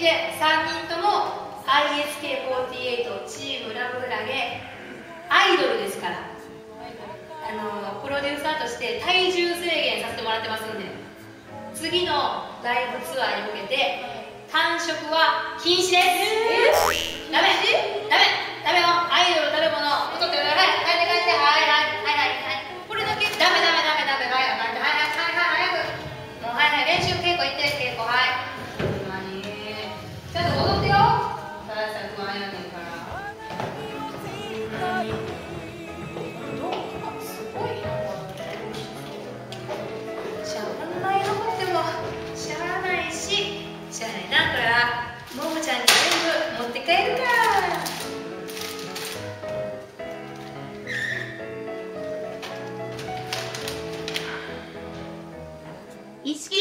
で3人とも ISK48 チームラブクラゲアイドルですから、プロデューサーとして体重制限させてもらってますんで、次のライブツアーに向けて間食は禁止です。ダメよ、アイドルたるもの太ってください。帰ってはい、これだけダメ、はい早く、もうはい練習稽古行って稽古、はい何ちゃんと踊ってよ、たださ不安やねんから。すごいな、じゃあこんなに残ってもしゃあないし、しゃあないな、これはももちゃんに全部持って帰るか。意識